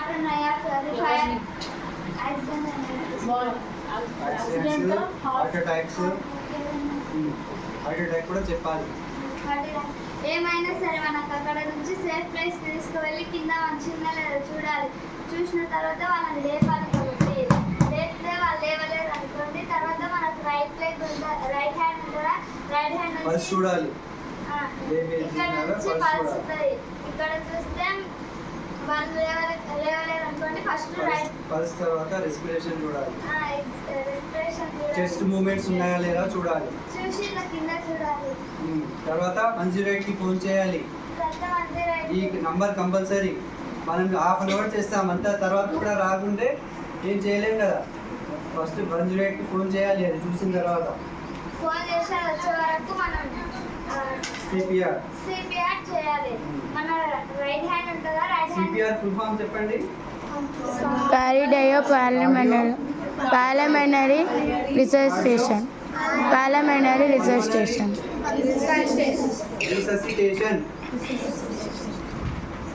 Carbon dioxide heart attacks కూడా చెప్పాలి. ఏమైనా సరే మనకు అక్కడ నుంచి సేఫ్ ప్లేస్ తీసుకువెళ్ళి కింద మంచిగా లేదా చూడాలి. చూసిన తర్వాత వాళ్ళని లేపాలి. కాబట్టి లేపితే వాళ్ళు లేవలేరు అనుకోండి, తర్వాత మనకు రైట్ హ్యాండ్ ఉంటుందా, రైట్ హ్యాండ్ నుంచి చూడాలి. ఇక్కడ నుంచి పల్స్ ఉంటుంది. ఇక్కడ చూస్తే వాళ్ళు లేవలేరు అనుకోండి, ఫస్ట్ రైట్ పల్స్ తర్వాత రెస్పిరేషన్ చూడాలి. రెస్పిరేషన్ చెస్ట్ మూవ్మెంట్స్ ఉన్నాయా లేదా చూడాలి. చూసి ఇలా కింద చూడాలి. తర్వాత 108కి ఫోన్ చేయాలి. ఈ నంబర్ కంపల్సరీ. మనం హాఫ్ అన్ అవర్ చేస్తాం, అంతా తర్వాత కూడా రాకుంటే ఏం చేయలేం కదా. ఫస్ట్ 108కి ఫోన్ చేయాలి. అది చూసిన తర్వాత ఫోన్ చేసి వచ్చే వరకు మనం సిపిఆర్ చేయాలి. మన రైట్ హ్యాండ్ ఉంటుందా, right hand CPR full form చెప్పండి. Cardio Pulmonary Resuscitation. Pulmonary Resuscitation. Resuscitation.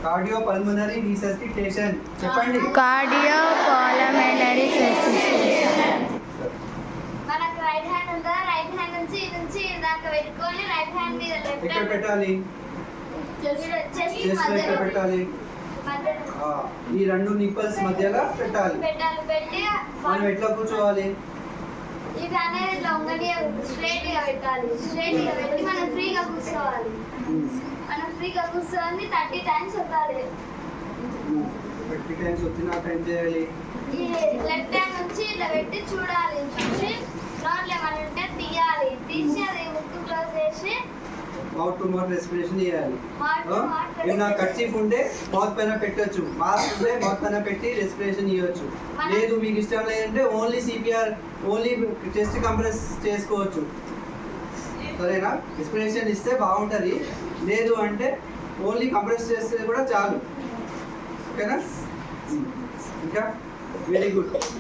Cardiopulmonary resuscitation చెప్పండి. Cardiopulmonary Resuscitation. మనకు రైట్ హ్యాండ్ ఉందా, రైట్ హ్యాండ్ నుంచి దాకా పెట్టుకొని రైట్ హ్యాండ్ మీద లెఫ్ట్ ఎక్కడ హ్యాండ్ పెట్టాలి? చెస్ట్ లో ఎక్కడ పెట్టాలి? ఈ రెండు నిప్పల్స్ మధ్యలో పెట్టాలి. పెట్టి మనం ఎట్లా కూర్చోవాలి? ఇది అనేది లొంగని స్ట్రైట్ గా పెట్టాలి. స్ట్రైట్ గా పెట్టి మనం ఫ్రీగా కూర్చోవాలి. మనం ఫ్రీగా కూర్చొని 30 టైమ్స్ వస్తాలి. 30 టైమ్స్ వచ్చినా టైం చేయాలి. ఈ లెఫ్ట్ హ్యాండ్ నుంచి ఇట్లా పెట్టి చూడాలి. చూసి నోట్లో ఏమైనా ఉంటే తీయాలి. తీసి అది ముక్కు క్లోజ్ చేసి మౌత్ టు మౌత్ రెస్పిరేషన్ చేయాలి. మౌత్ నా కర్చీఫ్ ఉంటే మౌత్ పైన పెట్టొచ్చు, మాస్క్ ఉంటే మౌత్ పైన పెట్టి రెస్పిరేషన్ ఇవ్వచ్చు. లేదు మీకు ఇష్టం లేదంటే only CPR, only chest compress చేసుకోవచ్చు. సరేనా? రెస్పిరేషన్ ఇస్తే బాగుంటుంది. లేదు అంటే ఓన్లీ కంప్రెస్ చేస్తే కూడా చాలు. ఓకేనా? ఇంకా వెరీ గుడ్.